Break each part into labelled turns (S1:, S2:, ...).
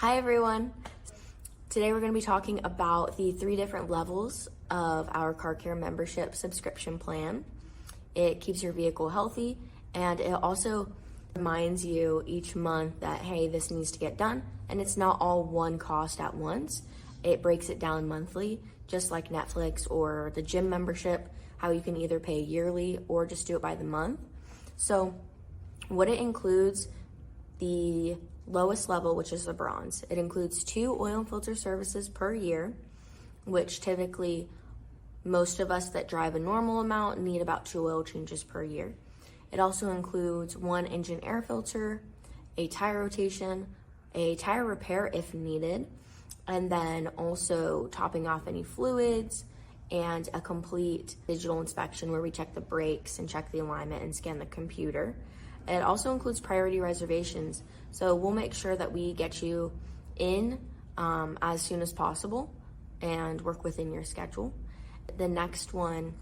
S1: Hi everyone. Today we're going to be talking about the 3 different levels of our car care membership subscription plan. It keeps your vehicle healthy, and it also reminds you each month that, hey, this needs to get done, and it's not all one cost at once. It breaks it down monthly, just like Netflix or the gym membership, how you can either pay yearly or just do it by the month. So what it includes, the lowest level, which is the bronze. It includes 2 oil and filter services per year, which typically most of us that drive a normal amount need about 2 oil changes per year. It also includes 1 engine air filter, a tire rotation, a tire repair if needed, and then also topping off any fluids and a complete digital inspection where we check the brakes and check the alignment and scan the computer. It also includes priority reservations, so we'll make sure that we get you in as soon as possible and work within your schedule. The next one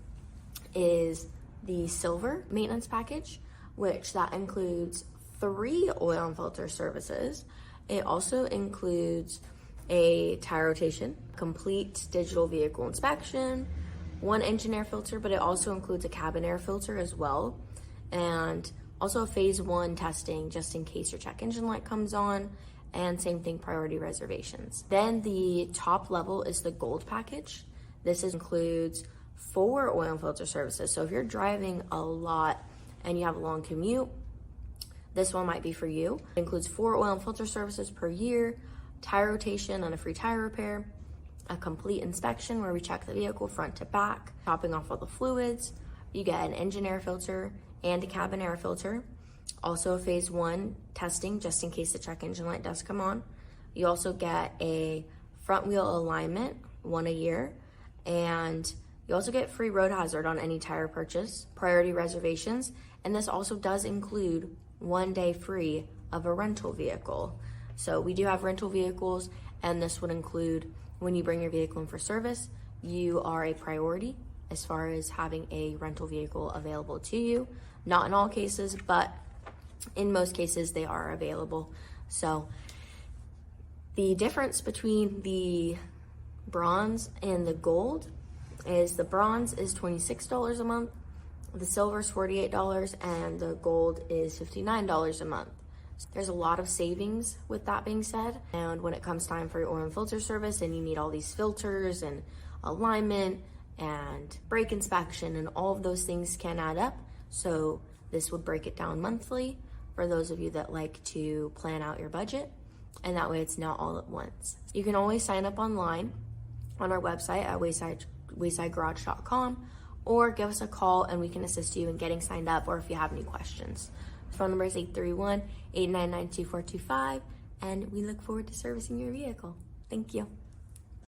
S1: is the silver maintenance package, which that includes 3 oil and filter services. It also includes a tire rotation, complete digital vehicle inspection, 1 engine air filter, but it also includes a cabin air filter as well, and also phase 1 testing just in case your check engine light comes on, and same thing, priority reservations. Then the top level is the gold package. This includes 4 oil and filter services. So if you're driving a lot and you have a long commute, this one might be for you. It includes 4 oil and filter services per year, tire rotation and a free tire repair, a complete inspection where we check the vehicle front to back, topping off all the fluids. You get an engine air filter and a cabin air filter. Also a phase 1 testing just in case the check engine light does come on. You also get a front wheel alignment, 1 a year, and you also get free road hazard on any tire purchase, priority reservations, and this also does include 1 day free of a rental vehicle. So we do have rental vehicles, and this would include when you bring your vehicle in for service, you are a priority as far as having a rental vehicle available to you. Not in all cases, but in most cases they are available. So the difference between the bronze and the gold is the bronze is $26 a month, the silver is $48, and the gold is $59 a month. There's a lot of savings with that being said, and when it comes time for your oil and filter service and you need all these filters and alignment and brake inspection, and all of those things can add up. So this would break it down monthly for those of you that like to plan out your budget, and that way it's not all at once. You can always sign up online on our website at waysidegarage.com, or give us a call and we can assist you in getting signed up, or if you have any questions. The phone number is 831-899-2425, and we look forward to servicing your vehicle. Thank you.